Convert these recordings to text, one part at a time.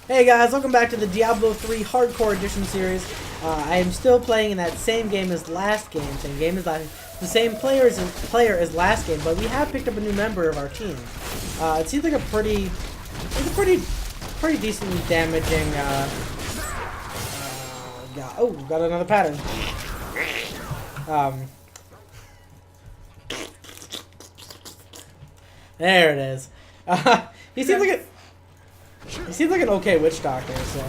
Hey guys, welcome back to the Diablo 3 Hardcore Edition series. I am still playing in that same game as last game. The same player as last game, but we have picked up a new member of our team. It seems like a pretty decently damaging. Oh, got another pattern. There it is. He seems like an okay witch doctor. So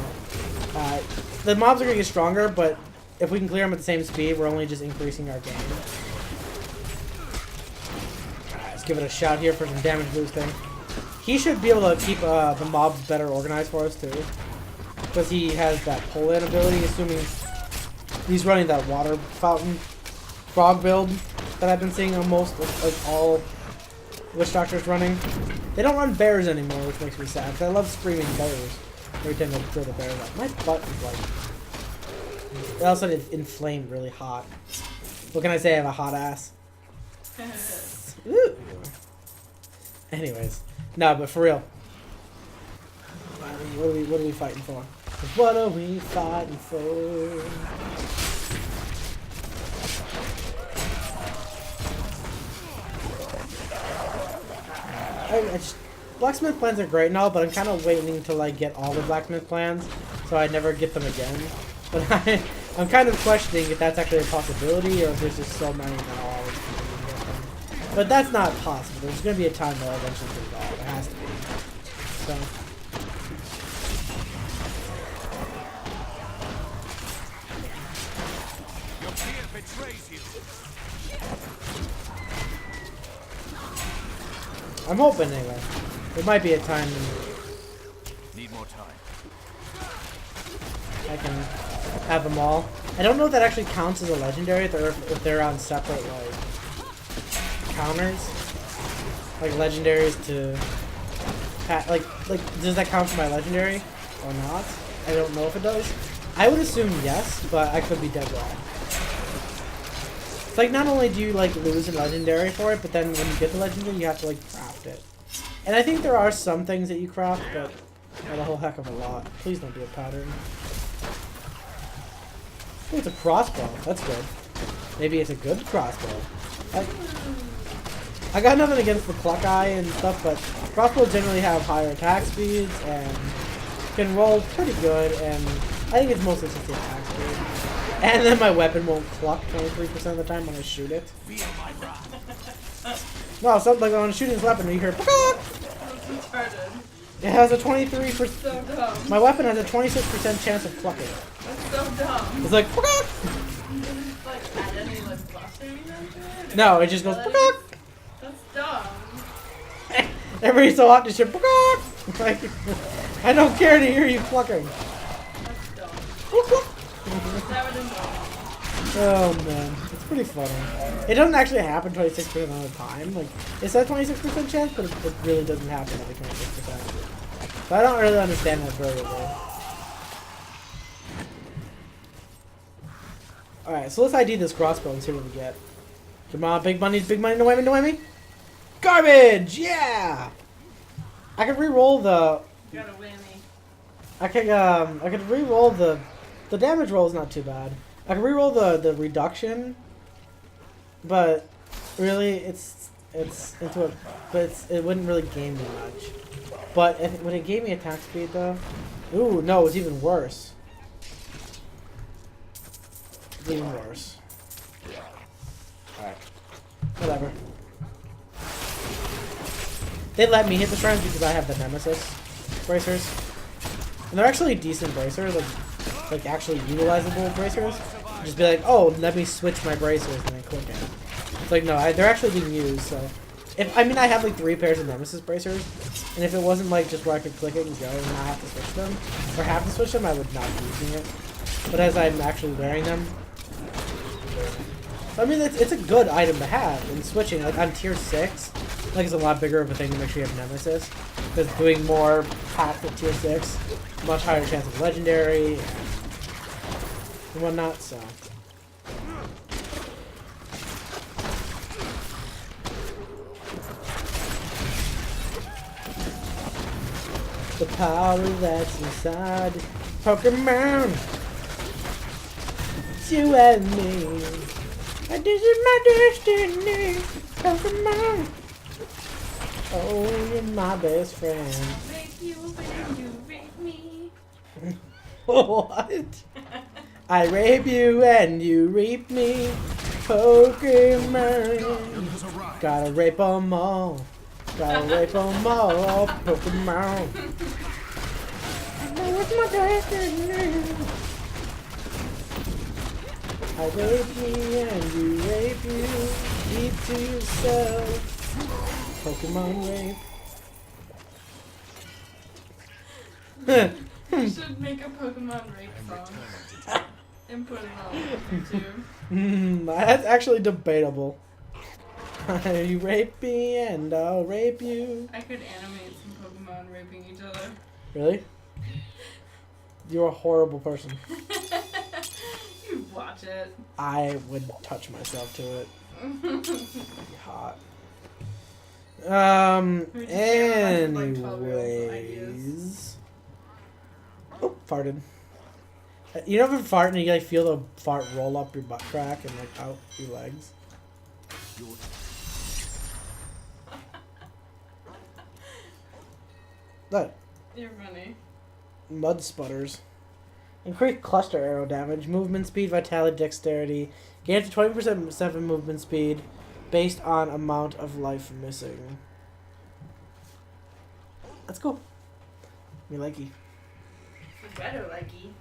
the mobs are gonna get stronger, but if we can clear them at the same speed, we're only just increasing our gain. Alright, let's give it a shot here for some damage boosting. He should be able to keep the mobs better organized for us too, because he has that pull-in ability. Assuming he's running that water fountain frog build that I've been seeing on most, like all witch doctors running. They don't run bears anymore, which makes me sad, because I love screaming bears every time they throw the bears out. My butt is like... It also inflamed really hot. What can I say? I have a hot ass. Ooh. Anyways. No, but for real. What are we fighting for? What are we fighting for? Blacksmith plans are great and all, but I'm kind of waiting to like get all the blacksmith plans, so I never get them again. But I'm kind of questioning if that's actually a possibility, or if there's just so many that I'll always continue to get them. But that's not possible. There's going to be a time where I'll eventually get it all. It has to be. So. Your fear betrays you. I'm hoping anyway. There might be a time when Need more time. I can have them all. I don't know if that actually counts as a legendary if they're on separate like counters, like legendaries to like does that count for my legendary or not? I don't know if it does. I would assume yes, but I could be dead wrong. It's like not only do you like lose a legendary for it, but then when you get the legendary, you have to like craft it. And I think there are some things that you craft, but not a whole heck of a lot. Please don't do a pattern. Oh, it's a crossbow. That's good. Maybe it's a good crossbow. I got nothing against the cluck eye and stuff, but crossbows generally have higher attack speeds and can roll pretty good, and I think it's mostly just the attack speed. And then my weapon won't cluck 23% of the time when I shoot it. No, something like when I'm shooting this weapon, you hear it has a 23%. So dumb. My weapon has a 26% chance of clucking. That's so dumb. It's like. Like add any like blushing into it? No, it just goes. That's dumb. Every so often, just like, I don't care to hear you clucking. That's dumb. Never done that. Oh man, it's pretty funny. It doesn't actually happen 26% of the time. Like, it says 26% chance, but it really doesn't happen every 26%. So I don't really understand that very well. Alright, so let's ID this crossbow and see what we get. Come on, big money, no whammy. Garbage! Yeah! I could re-roll the... Got a whammy. I could re-roll the damage roll is not too bad. I could re-roll the reduction, but really it wouldn't really gain me much. But would it gain me attack speed though? Ooh, no, it's even worse. It's even worse. Alright. Whatever. They let me hit the shrines because I have the Nemesis bracers. And they're actually decent bracers, like actually utilizable bracers. Just be like, oh, let me switch my bracers and then click it. It's like, no, they're actually being used, so. I have like 3 pairs of Nemesis bracers, and if it wasn't like just where I could click it and go and not have to switch them, or have to switch them, I would not be using it. But as I'm actually wearing them, I mean, it's a good item to have, and switching, like on tier 6, like it's a lot bigger of a thing to make sure you have Nemesis, because doing more paths at tier 6, much higher chance of legendary, and whatnot, so. The power that's inside Pokemon. It's you and me. And this is my destiny. Pokemon. Oh, you're my best friend. Rape you when you rape me. What? I rape you and you rape me. Pokemon. Gotta rape 'em all. Gotta rape 'em all. Pokemon. What's my destiny? I rape me and you rape you. Keep to yourself. Pokemon rape. You should make a Pokemon rape song and put it on YouTube. That's actually debatable. You rape me and I'll rape you. I could animate some Pokemon raping each other. Really? You're a horrible person. You watch it. I would touch myself to it. It'd be hot. We just came up with, like, 12-year-olds' Anyways. Oh, farted. You ever fart and you like feel the fart roll up your butt crack and like out your legs? Look, You're funny. mud sputters. Increased cluster arrow damage, movement speed, vitality, dexterity. Gain up to 20% movement speed based on amount of life missing. That's cool. Me likey. Better likey.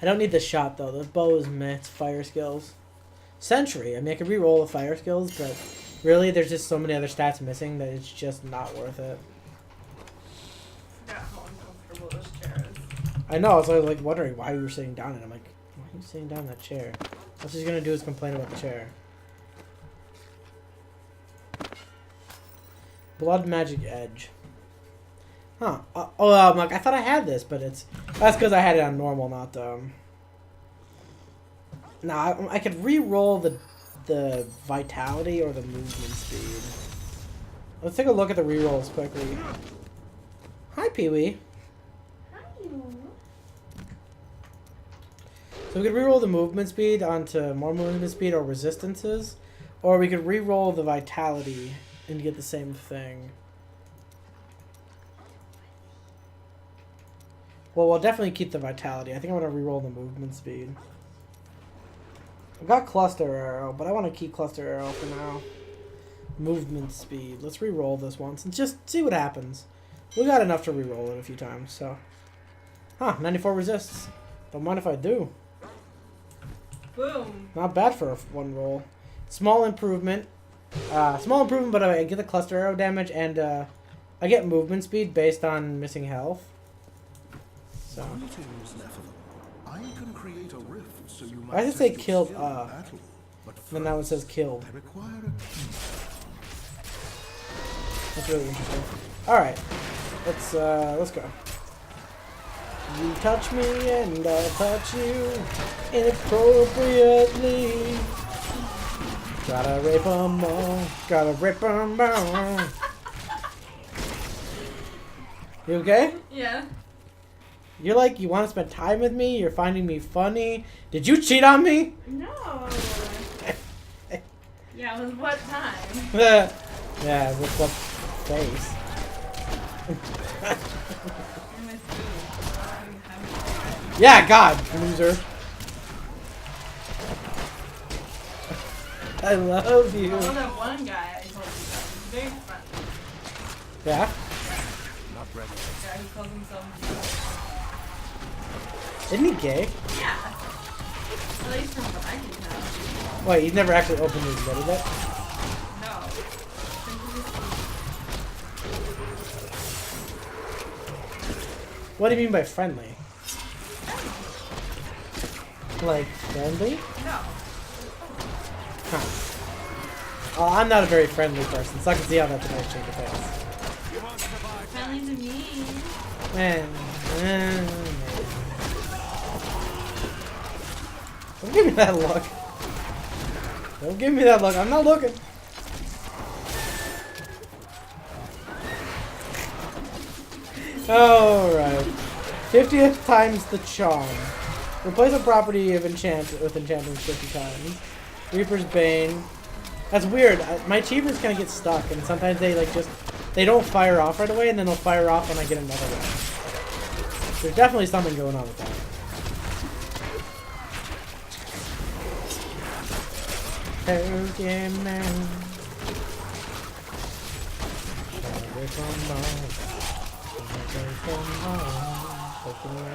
I don't need the shot though. The bow is meh. It's fire skills. Sentry. I mean, I could re-roll the fire skills, but really, there's just so many other stats missing that it's just not worth it. I forgot how uncomfortable this chair is. I know. So I was like wondering why you were sitting down, and I'm like, why are you sitting down in that chair? All she's gonna do is complain about the chair. Blood magic edge. Huh. Like, I thought I had this, but that's because I had it on normal, not Nah, I could re-roll the vitality or the movement speed. Let's take a look at the re-rolls quickly. Hi, Pee-wee. So we could re-roll the movement speed onto more movement speed or resistances, or we could re-roll the vitality and get the same thing. Well, we'll definitely keep the vitality. I think I'm going to re-roll the movement speed. I've got cluster arrow, but I want to keep cluster arrow for now. Movement speed. Let's re-roll this once and just see what happens. We got enough to re-roll it a few times, so. Huh, 94 resists. Don't mind if I do. Boom. Not bad for one roll. Small improvement. But I get the cluster arrow damage and I get movement speed based on missing health. So. I can create a rift so you Why does it say test your killed? skill in battle, but Then that one first, says killed. I require a key. That's really interesting. All right, let's go. You touch me and I'll touch you inappropriately. Gotta rape 'em all. Gotta rip 'em all. You okay? Yeah. You're like, you want to spend time with me? You're finding me funny? Did you cheat on me? No. Yeah, it was what time? Yeah, with what face? You're my food. Yeah, God, loser. I love you. Oh, that one guy I told you about. He's very friendly. Yeah? Not ready. The guy who calls himself. Isn't he gay? Yeah. At least from what I can tell. Wait, he's never actually openly admitted it? No. What do you mean by friendly? Like, friendly? No. Huh. Oh, I'm not a very friendly person, so I can see how that's a nice change of pace. Friendly to me. Man. Don't give me that look. Don't give me that look. I'm not looking. Alright. 50th times the charm. Replace a property of enchant with enchanting 50 times. Reaper's Bane. That's weird. My achievements kind of get stuck, and sometimes they like just they don't fire off right away, and then they'll fire off when I get another one. There's definitely something going on with that. Pokemon.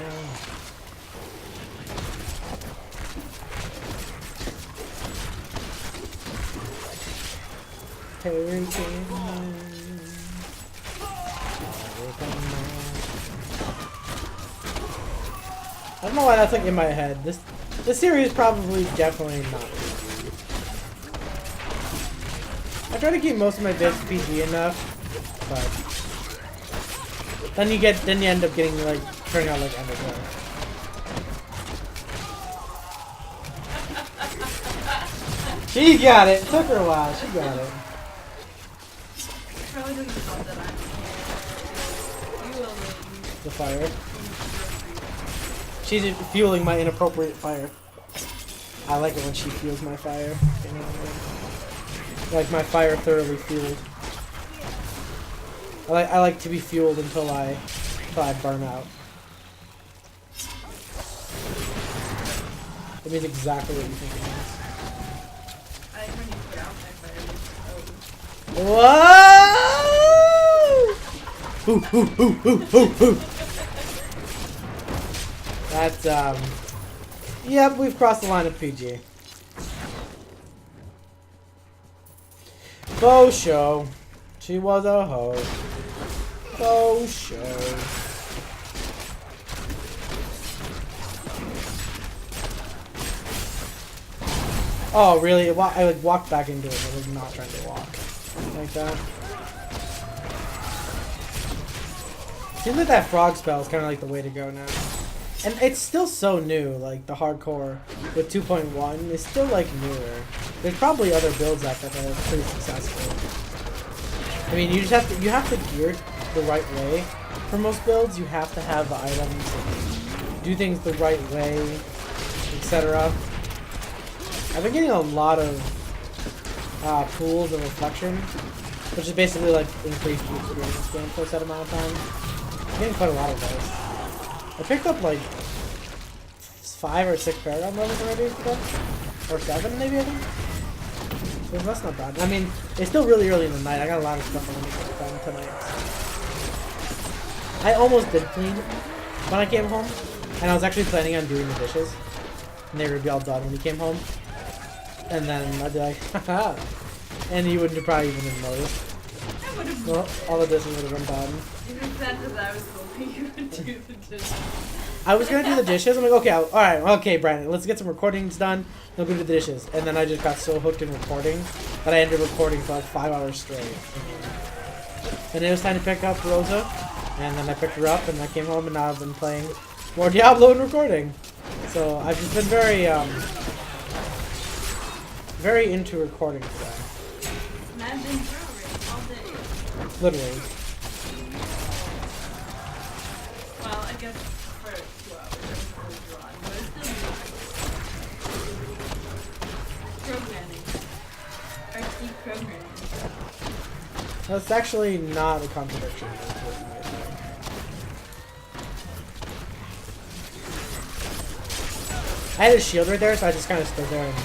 I don't know why that's like in my head. This series is probably definitely not. I try to keep most of my vids PG enough, but then you end up getting like turning out like Undertale. She got it. It took her a while. She got it. Probably doesn't help that I'm here. You will win. The fire. She's fueling my inappropriate fire. I like it when she fuels my fire. You know what I mean? Like my fire thoroughly fueled. I like to be fueled until I burn out. That means exactly what you think it means. I like when you put out my fire. Whoa! Ooh, ooh, ooh, ooh, ooh, ooh. That's, yep, we've crossed the line of PG. Faux show. She was a hoe. Faux show. Oh, really? I like walked back into it. I was not trying to walk like that. Seems like that frog spell is kind of like the way to go now. And it's still so new, like the hardcore with 2.1 is still like newer. There's probably other builds out there that are pretty successful. I mean, you have to gear it the right way. For most builds, you have to have the items and do things the right way, etc. I've been getting a lot of pools of reflection, which is basically like increased experience gain for a set amount of time. I'm getting quite a lot of those. I picked up like 5 or 6 paragon levels already today. Or 7 maybe, I think. So that's not bad. I mean, it's still really early in the night. I got a lot of stuff I want to get done tonight. I almost did clean when I came home. And I was actually planning on doing the dishes. And they would be all done when he came home. And then I'd be like, haha. And he wouldn't have probably even have noticed. Well, all the dishes would have been done. Even said that I was hoping you would do the dishes. I was gonna do the dishes. I'm like, okay, alright, okay, Brandon, let's get some recordings done. Then we'll do the dishes. And then I just got so hooked in recording that I ended up recording for like 5 hours straight. And it was time to pick up Rosa. And then I picked her up and I came home and now I've been playing more Diablo and recording. So I've just been very into recording today. Imagine drawing all day. Literally. Well, I guess for 2 hours I was really drawing, but it's still programming. RC programming. That's actually not a contradiction. I had a shield right there, so I just kind of stood there and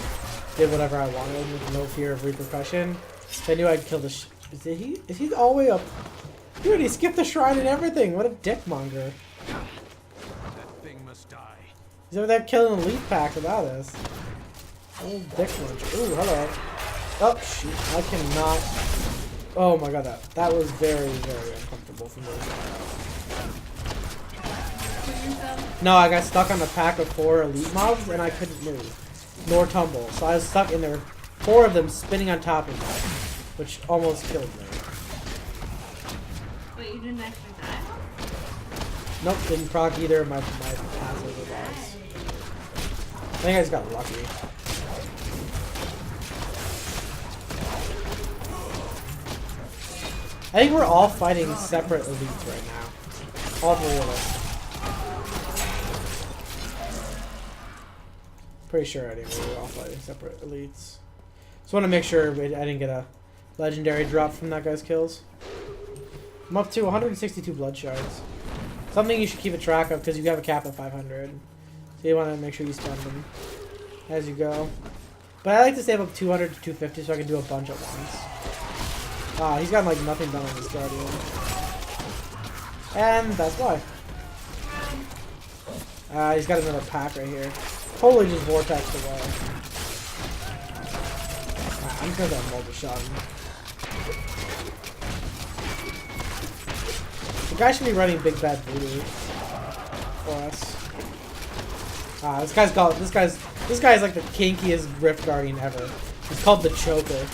did whatever I wanted with no fear of repercussion. I knew I'd kill the is he all the way up? Dude, he skipped the shrine and everything. What a dickmonger. That thing must die. He's over there killing the leaf pack without us. Oh, dickmonger. Ooh, hello. Oh, shoot. I cannot. Oh my god, that was very, very uncomfortable for me. No, I got stuck on a pack of 4 elite mobs and I couldn't move. Nor tumble. So I was stuck in there. 4 of them spinning on top of me. Which almost killed me. Wait, you didn't actually die? Nope, didn't proc either of my passive or boss. I think I just got lucky. I think we're all fighting separate elites right now. All three of us. Pretty sure anyway, we're all fighting separate elites. Just want to make sure I didn't get a legendary drop from that guy's kills. I'm up to 162 blood shards. Something you should keep a track of because you have a cap of 500. So you want to make sure you spend them as you go. But I like to save up 200 to 250 so I can do a bunch at once. Ah, he's got like nothing done on this guardian. And that's why. He's got another pack right here. Totally just vortexed away. I'm just gonna go multi-shot him. The guy should be running big bad voodoo for us. This guy's like the kinkiest Rift Guardian ever. He's called the Choker.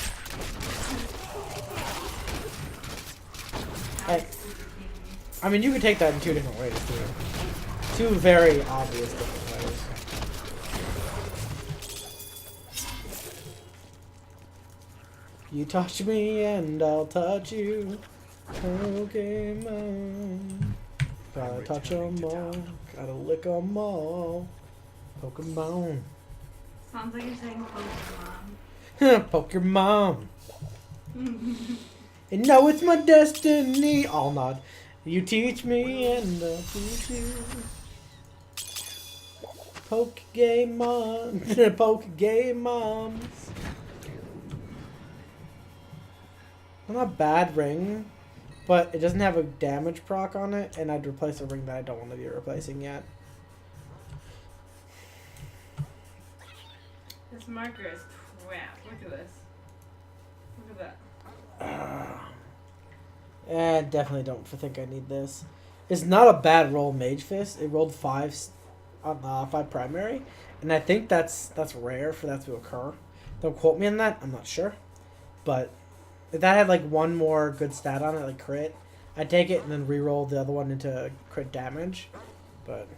And, I mean, you could take that in two different ways too. Two very obvious different ways. You touch me and I'll touch you. Pokemon. Gotta touch 'em all. Gotta lick 'em all. Pokemon. Sounds like you're saying Pokemon. Pokemon. And now it's my destiny. All nod. You teach me and I'll teach you. Pokemon. Pokegamons. Not a bad ring, but it doesn't have a damage proc on it, and I'd replace a ring that I don't want to be replacing yet. This marker is crap. Look at this. Look at that. Definitely don't think I need this. It's not a bad roll, Mage Fist. It rolled 5 on 5 primary, and I think that's rare for that to occur. Don't quote me on that. I'm not sure, but if that had like one more good stat on it, like crit, I'd take it and then re-roll the other one into crit damage. But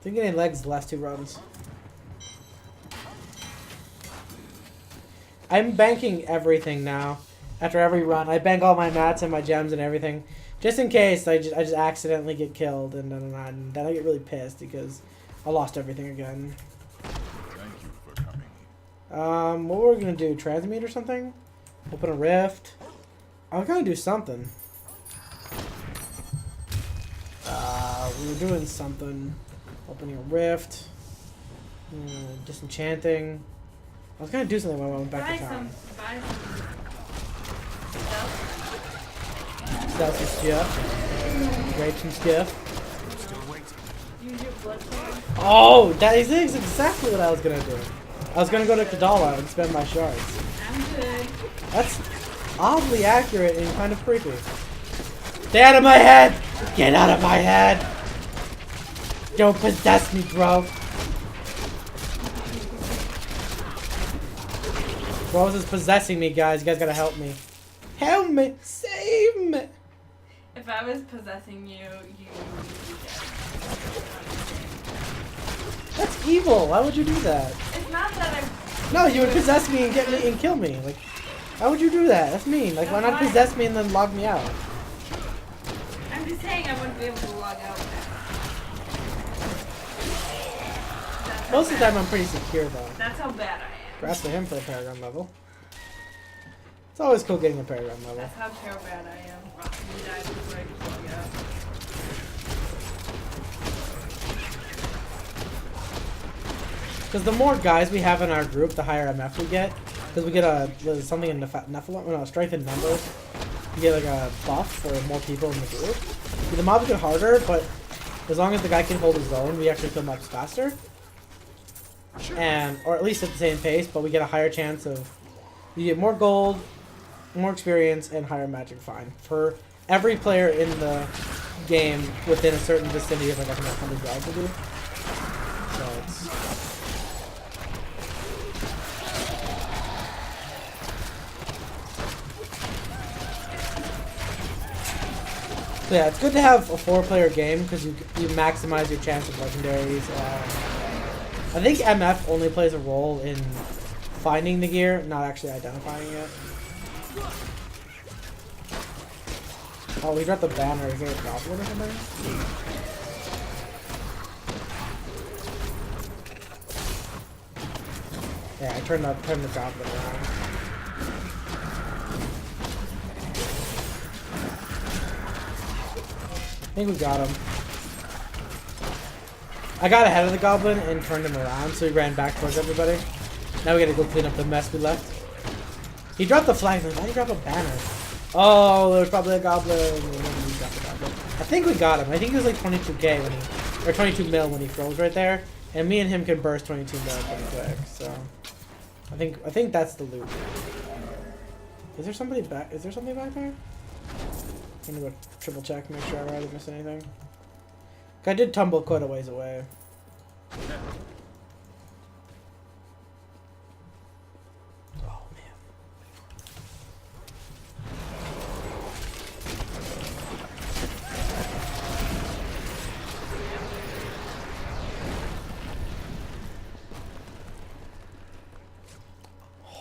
didn't get any legs the last 2 runs. I'm banking everything now. After every run, I bank all my mats and my gems and everything, just in case I just accidentally get killed, and then I get really pissed because I lost everything again. Thank you for coming. What were we gonna do? Transmute or something? Open a rift. I was gonna do something. We were doing something. Opening a rift. Disenchanting. I was gonna do something when I went back to town. Buy some Sell some stuff. Rape some stuff. Use your blood card. Oh, that is exactly what I was gonna do. I was gonna go to Kadala and spend my shards. I'm good. That's oddly accurate and kind of creepy. Stay out of my head! Get out of my head! Don't possess me, bro. Rose is possessing me, guys. You guys gotta help me. Help me! Save me! If I was possessing you, would be dead. That's evil. Why would you do that? It's not that I'm. No, you would possess me and get me and kill me. Like, why would you do that? That's mean. Like, why not possess me and then log me out? I'm just saying I wouldn't be able to log out. Most of the time, I'm pretty secure though. That's how bad I am. Congrats to him for a Paragon level. It's always cool getting a Paragon level. That's how terrible bad I am. You died before I could log out. Because the more guys we have in our group, the higher MF we get. Because we get something in Nephilim, no, strength in numbers. You get like a buff for more people in the group. The mobs get harder, but as long as the guy can hold his own, we actually kill mobs faster. Or at least at the same pace, but we get a higher chance of... You get more gold, more experience, and higher magic find. For every player in the game within a certain vicinity of like 100 yards of you. So it's... So yeah, it's good to have a 4-player game because you maximize your chance of legendaries I think MF only plays a role in finding the gear, not actually identifying it. Oh, we got the banner. Is there a goblin or something? Yeah, I turned the goblin around. I think we got him. I got ahead of the goblin and turned him around, so he ran back towards everybody. Now we gotta go clean up the mess we left. He dropped the flag. Why did he drop a banner? Oh, there was probably a goblin. I think we got him. I think it was like 22k when he, or 22 mil when he froze right there. And me and him can burst 22 mil pretty quick. So I think that's the loot. Is there somebody back? Is there something back there? I'm gonna go triple check, make sure I didn't miss anything. I did tumble quite a ways away. Oh man.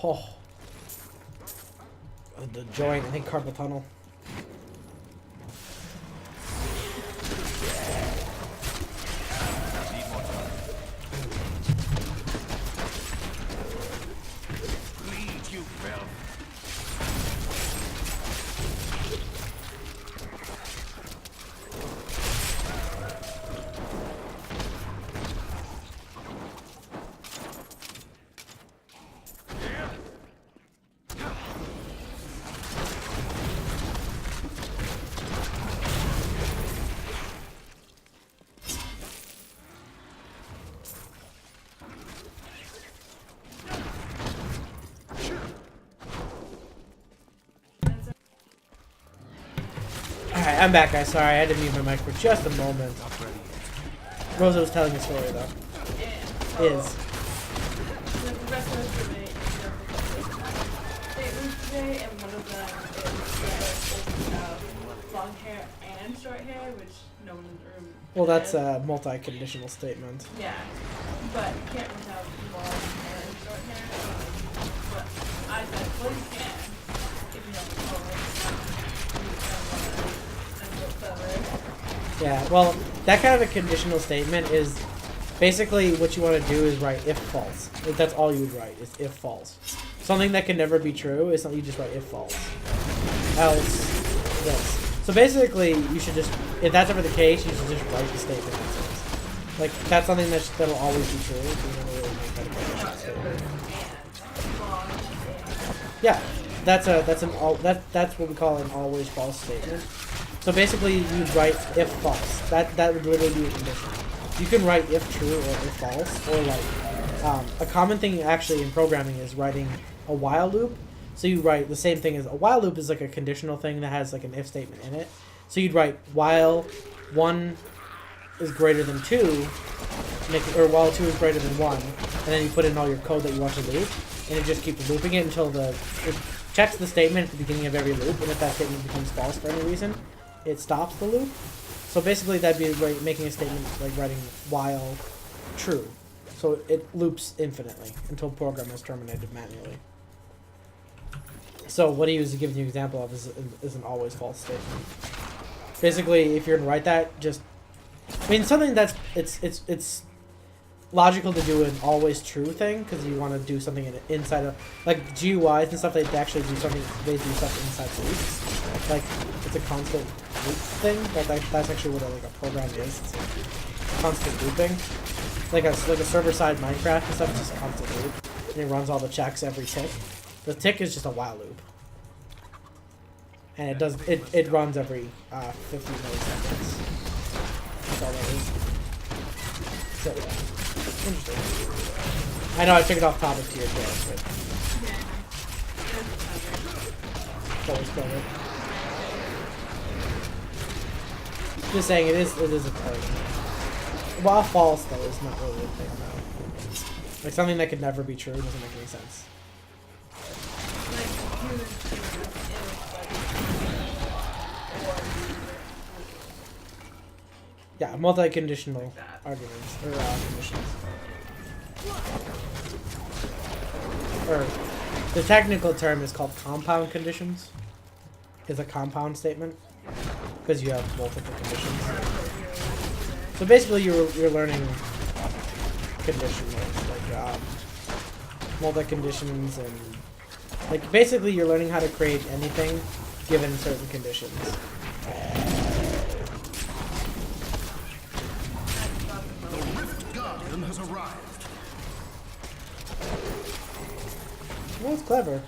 Oh. The joint, I think carpal tunnel. Alright, I'm back, guys. Sorry, I had to mute my mic for just a moment. Rosa was telling a story, though. Yeah. Is. The rest of us today, today, and one of them is long hair and short hair, which no one in the room. Well, that's has. a multi-conditional statement. Yeah, but you can't really have long hair and short hair. But I said, well, you can if you don't know it. Yeah, well, that kind of a conditional statement is basically what you want to do is write if false. Like, that's all you would write is if false. Something that can never be true is something you just write if false. Else this. So basically, you should just, if that's ever the case, you should just write the statement that says. Like, that's something that'll always be true. So you never really make that a conditional statement. Yeah, that's what we call an always false statement. So basically, you write if false. That would literally be a condition. You can write if true or if false, or like a common thing actually in programming is writing a while loop. So you write the same thing as a while loop is like a conditional thing that has like an if statement in it. So you'd write while 1 is greater than 2, or while 2 is greater than 1, and then you put in all your code that you want to loop, and it just keeps looping it until it checks the statement at the beginning of every loop, and if that statement becomes false for any reason, it stops the loop. So basically that'd be like making a statement like writing while true. So it loops infinitely until program is terminated manually. So what he was giving you an example of is an always false statement. Basically, if you're gonna write that, just I mean something that's it's logical to do an always true thing because you want to do something inside of like GUIs and stuff. They actually do something. They do stuff inside loops. Like it's a constant loop thing. That's actually what a program is. It's constant looping. Like a server side Minecraft and stuff. It's just a constant loop, and it runs all the checks every tick. The tick is just a while loop, and it runs every 50 milliseconds. That's all that is. So yeah. Interesting. I know I took it off topic to your joke, but always covered. Just saying, it is a thing. While false though is not really a thing though. Like something that could never be true doesn't make any sense. Yeah, multi-conditional arguments or conditions. Or the technical term is called compound conditions. Is a compound statement because you have multiple conditions. So basically, you're learning conditions like multi conditions and like basically you're learning how to create anything given certain conditions. The Rift Guardian has arrived. Well, it's clever.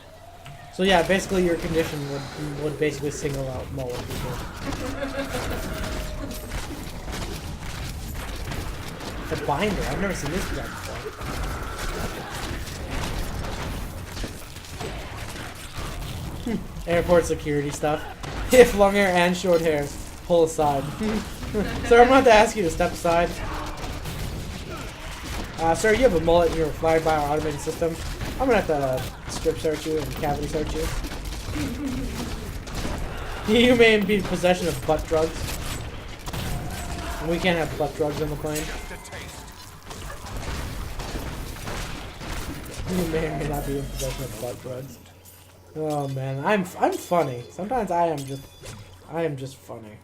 So yeah, basically your condition would basically single out Mullet people. The binder. I've never seen this guy before. Airport security stuff. If long hair and short hair, pull aside. Sir, I'm going to ask you to step aside. Sir, you have a mullet and you're flagged by our automated system. I'm going to have to strip search you and cavity search you. You may be in possession of butt drugs. And we can't have butt drugs on the plane. You may or may not be in possession of butt drugs. Oh man, I'm funny. Sometimes I am just funny.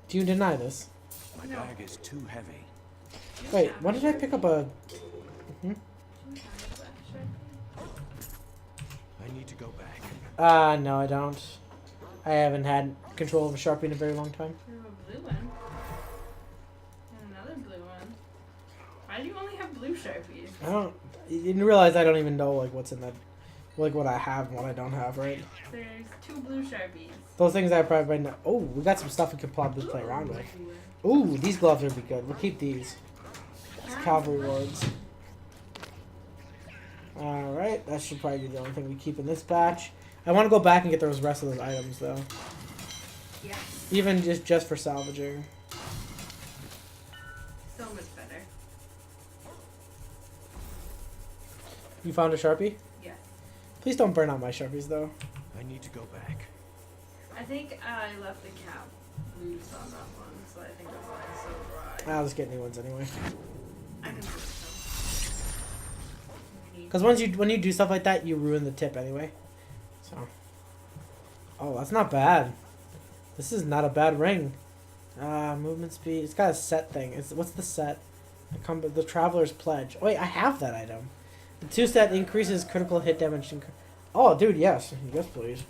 Do you deny this? My bag is too heavy. Wait, what did I pick up a... I need to go back. No I don't. I haven't had control of a Sharpie in a very long time. You have a blue one. And another blue one. Why do you only have blue Sharpies? I don't... You didn't realize I don't even know like what's in that... Like what I have and what I don't have, right? There's 2 blue Sharpies. Those things I probably right now... Oh, we got some stuff we could probably play around with. Ooh, these gloves would be good. We'll keep these. It's cavalry wards. Alright, that should probably be the only thing we keep in this batch. I want to go back and get those rest of those items, though. Yeah. Even just for salvaging. So much better. You found a Sharpie? Yes. Please don't burn out my Sharpies, though. I need to go back. I think I left the cap loose on that one, so I think that's why it's so dry. I'll just get new ones anyway. I can put some. Because when you do stuff like that, you ruin the tip anyway. So. Oh, that's not bad. This is not a bad ring. Movement speed. It's got a set thing. What's the set? The Traveler's Pledge. Oh, wait, I have that item. The 2 set increases critical hit damage. Oh, dude, yes. Yes, please.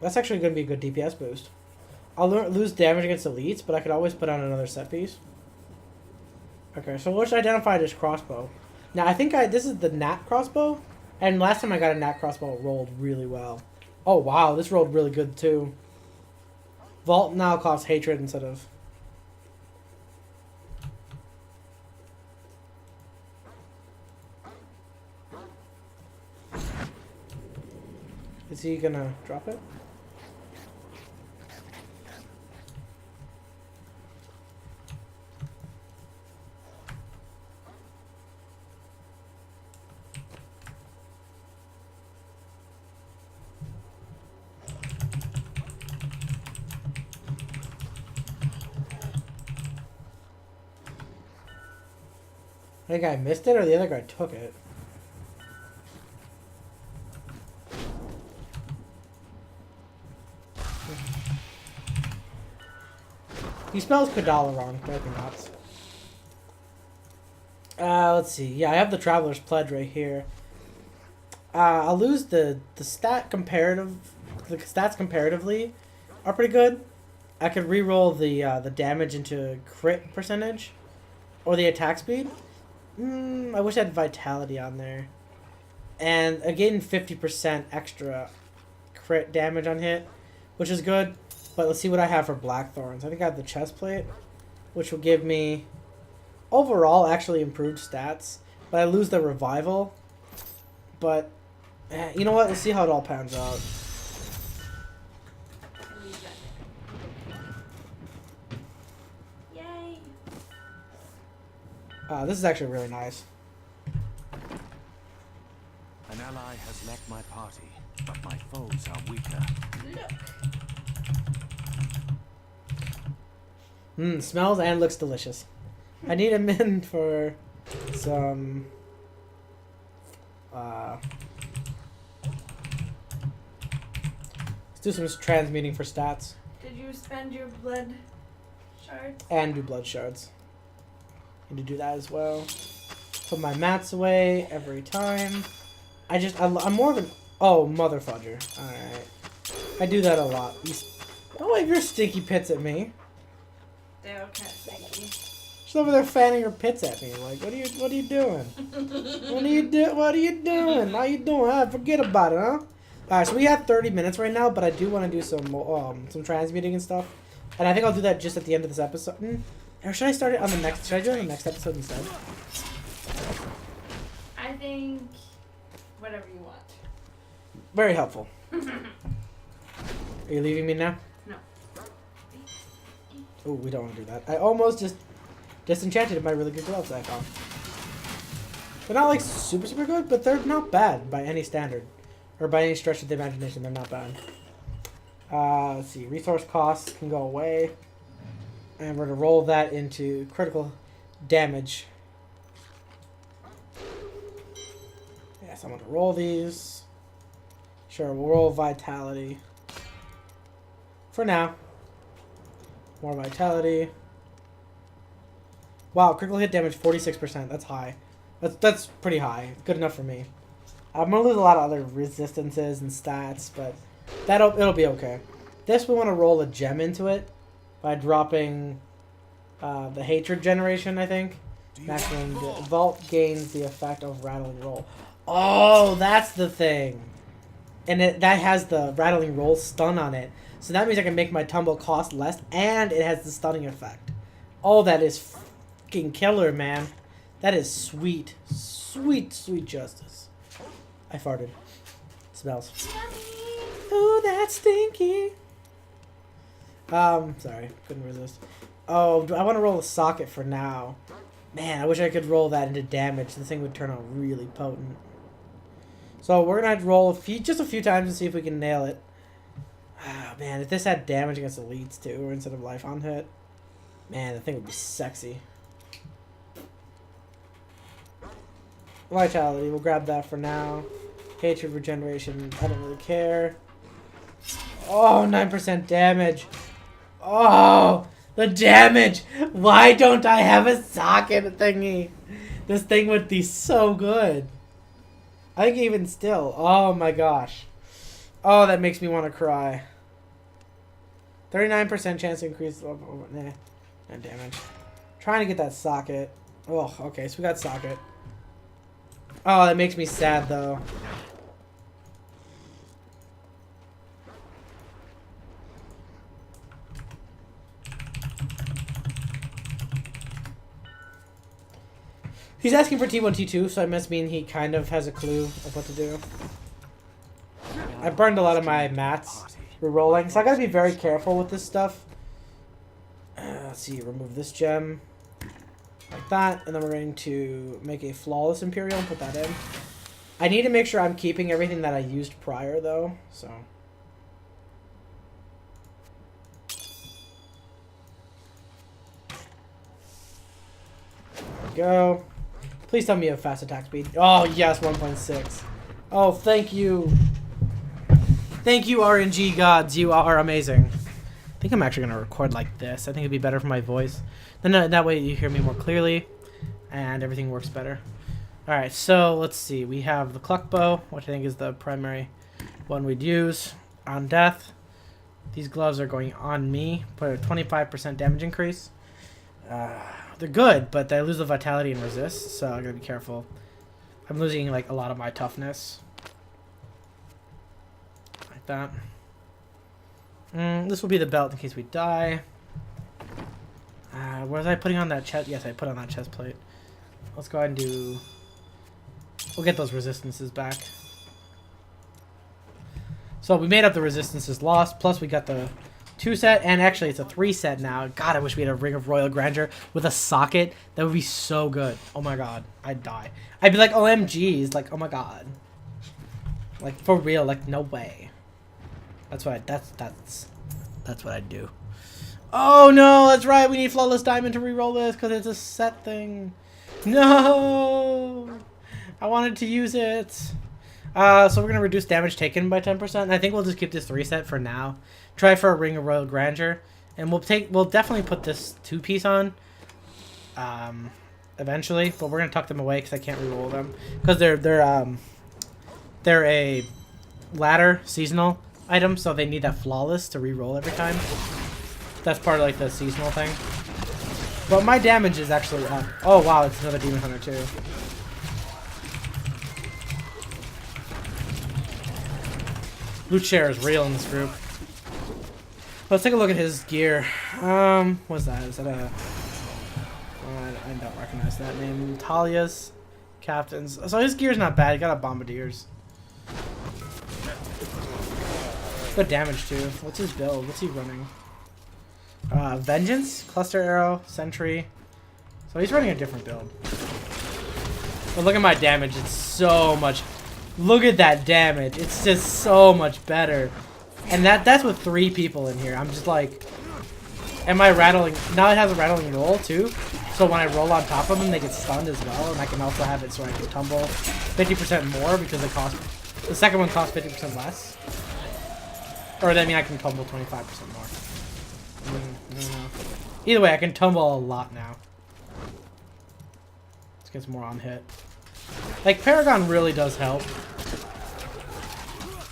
That's actually going to be a good DPS boost. I'll lose damage against elites, but I could always put on another set piece. Okay, so let's identify this crossbow. Now, I think this is the Nat crossbow, and last time I got a Nat crossbow, it rolled really well. Oh, wow, this rolled really good, too. Vault now costs hatred instead of... Is he gonna drop it? I think I missed it, or the other guy took it. He spells Kadala wrong, but I think not. Let's see. Yeah, I have the Traveler's Pledge right here. I'll lose the stat comparative. The stats comparatively are pretty good. I could re-roll the damage into crit percentage, or the attack speed. I wish I had Vitality on there. And again, 50% extra crit damage on hit, which is good. But let's see what I have for Blackthorns. I think I have the chest plate, which will give me overall actually improved stats. But I lose the revival. But you know what? Let's see how it all pans out. Yay! This is actually really nice. ally has left my party, but my foes are weaker. Look. Smells and looks delicious. I need a min for some let's do some transmuting for stats. Did you spend your blood shards? And do blood shards. Need to do that as well. Put my mats away every time. I'm more of an... Oh, mother fudger. Alright. I do that a lot. Don't wave your stinky pits at me. They all kind of stinky. She's over there fanning her pits at me. Like, what are you doing? What are you doing? How you doing? Ah, forget about it, huh? Alright, so we have 30 minutes right now, but I do want to do some transmuting and stuff. And I think I'll do that just at the end of this episode. Or should I start it on the next... Should I do it on the next episode instead? I think whatever you want. Very helpful. Are you leaving me now? No. Oh, we don't want to do that. I almost just disenchanted my really good gloves that I found. They're not like super, super good, but they're not bad by any standard. Or by any stretch of the imagination, they're not bad. Let's see. Resource costs can go away. And we're going to roll that into critical damage. Yes, I'm going to roll these. Sure, we'll roll vitality. For now. More vitality. Wow, critical hit damage 46%. That's high. That's pretty high. Good enough for me. I'm going to lose a lot of other resistances and stats, but it'll be okay. This, we want to roll a gem into it by dropping the hatred generation, I think. Maximum vault gains the effect of rattling roll. Oh, that's the thing. And that has the rattling roll stun on it. So that means I can make my tumble cost less, and it has the stunning effect. Oh, that is fucking killer, man. That is sweet. Sweet, sweet justice. I farted. Smells. Oh, that's stinky. Sorry. Couldn't resist. Oh, I want to roll a socket for now. Man, I wish I could roll that into damage. This thing would turn out really potent. So we're going to roll just a few times and see if we can nail it. Ah, man, if this had damage against elites too, or instead of life on hit, man, the thing would be sexy. Vitality, we'll grab that for now. Hatred regeneration, I don't really care. Oh, 9% damage. Oh, the damage. Why don't I have a socket thingy? This thing would be so good. I think even still. Oh my gosh. Oh, that makes me want to cry. 39% chance to increase. Oh, nah. No damage. Trying to get that socket. Oh, okay. So we got socket. Oh, that makes me sad though. He's asking for T1, T2, so it must mean he kind of has a clue of what to do. I burned a lot of my mats re-rolling, so I gotta be very careful with this stuff. Let's see, remove this gem. Like that, and then we're going to make a flawless Imperial and put that in. I need to make sure I'm keeping everything that I used prior, though, so... There we go. Please tell me you have fast attack speed. Oh, yes, 1.6. Oh, thank you. Thank you, RNG gods. You are amazing. I think I'm actually going to record like this. I think it'd be better for my voice. Then that way you hear me more clearly, and everything works better. Alright, so let's see. We have the Cluck Bow, which I think is the primary one we'd use on death. These gloves are going on me. Put a 25% damage increase. They're good, but they lose the vitality and resist, so I gotta be careful. I'm losing like a lot of my toughness. Like that. This will be the belt in case we die. Was I putting on that chest? Yes, I put on that chest plate. Let's go ahead and do... We'll get those resistances back. So we made up the resistances lost, plus we got the 2 set, and actually it's a 3 set now. God, I wish we had a Ring of Royal Grandeur with a socket. That would be so good. Oh my god, I'd die. I'd be like, OMGs, like, oh my god. Like for real, like no way. That's what what I do. Oh no, that's right. We need flawless diamond to re-roll this because it's a set thing. No, I wanted to use it. So we're gonna reduce damage taken by 10%. I think we'll just keep this 3-set for now. Try for a ring of royal grandeur, and we'll definitely put this 2-piece on. Eventually, but we're gonna tuck them away because I can't re-roll them because they're a ladder seasonal item, so they need that flawless to re-roll every time. That's part of like the seasonal thing. But my damage is actually up. Oh wow, it's another demon hunter too. Loot share is real in this group. Let's take a look at his gear. What's that? Is that a... I don't recognize that name. Talia's captains. So his gear's not bad. He got a bombardiers. Good damage too. What's his build? What's he running? Vengeance, cluster arrow, sentry. So he's running a different build. But look at my damage. It's so much. Look at that damage. It's just so much better. And that's with 3 people in here. I'm just like, am I rattling? Now it has a rattling roll too. So when I roll on top of them, they get stunned as well. And I can also have it so I can tumble 50% more because it costs. The second one costs 50% less. Or that mean I can tumble 25% more. I don't know. Either way, I can tumble a lot now. Let's get some more on hit. Like Paragon really does help.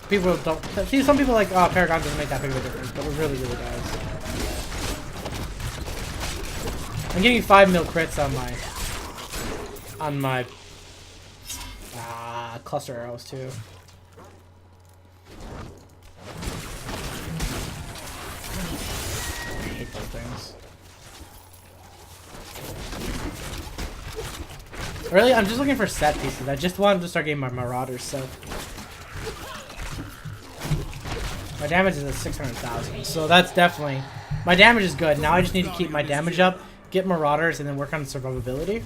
People don't see. Some people are like, oh, Paragon doesn't make that big of a difference, but it really, really does. I'm getting 5 mil crits on my cluster arrows too. I hate those things. Really, I'm just looking for set pieces. I just wanted to start getting my Marauders set. My damage is at 600,000, so that's definitely... My damage is good. Now I just need to keep my damage up, get Marauders, and then work on survivability.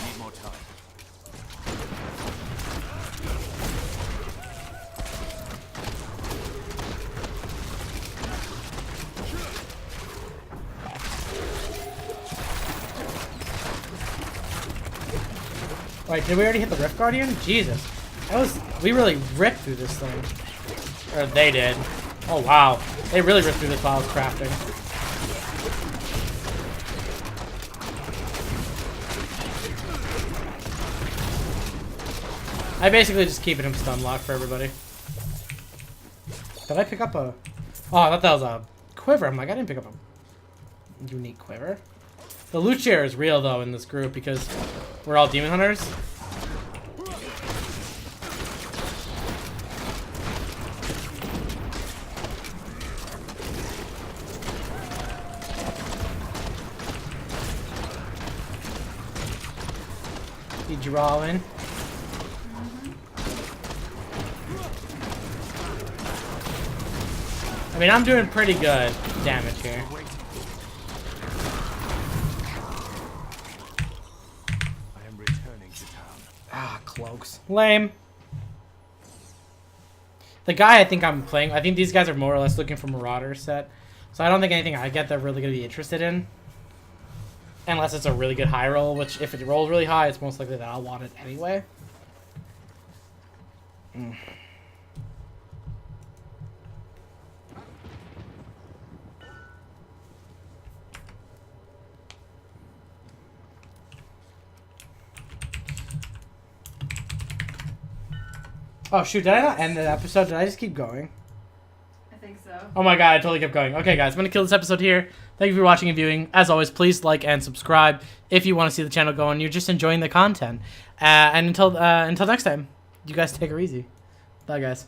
Need more time. Wait, did we already hit the Rift Guardian? Jesus. We really ripped through this thing. Or they did. Oh wow. They really ripped through this while I was crafting. I basically just keeping him stun locked for everybody. Did I pick up a... Oh, I thought that was a quiver. I'm like, I didn't pick up a unique quiver. The loot share is real though in this group because we're all demon hunters. Did you roll in? I mean, I'm doing pretty good damage here. I am returning to town. Ah, cloaks. Lame. The guy I think I'm playing, I think these guys are more or less looking for Marauder set. So I don't think anything I get they're really going to be interested in. Unless it's a really good high roll, which if it rolls really high, it's most likely that I'll want it anyway. Oh shoot, did I not end the episode? Did I just keep going? I think so. Oh my god, I totally kept going. Okay guys, I'm going to kill this episode here. Thank you for watching and viewing. As always, please like and subscribe if you want to see the channel go and you're just enjoying the content. And until next time, you guys take her easy. Bye guys.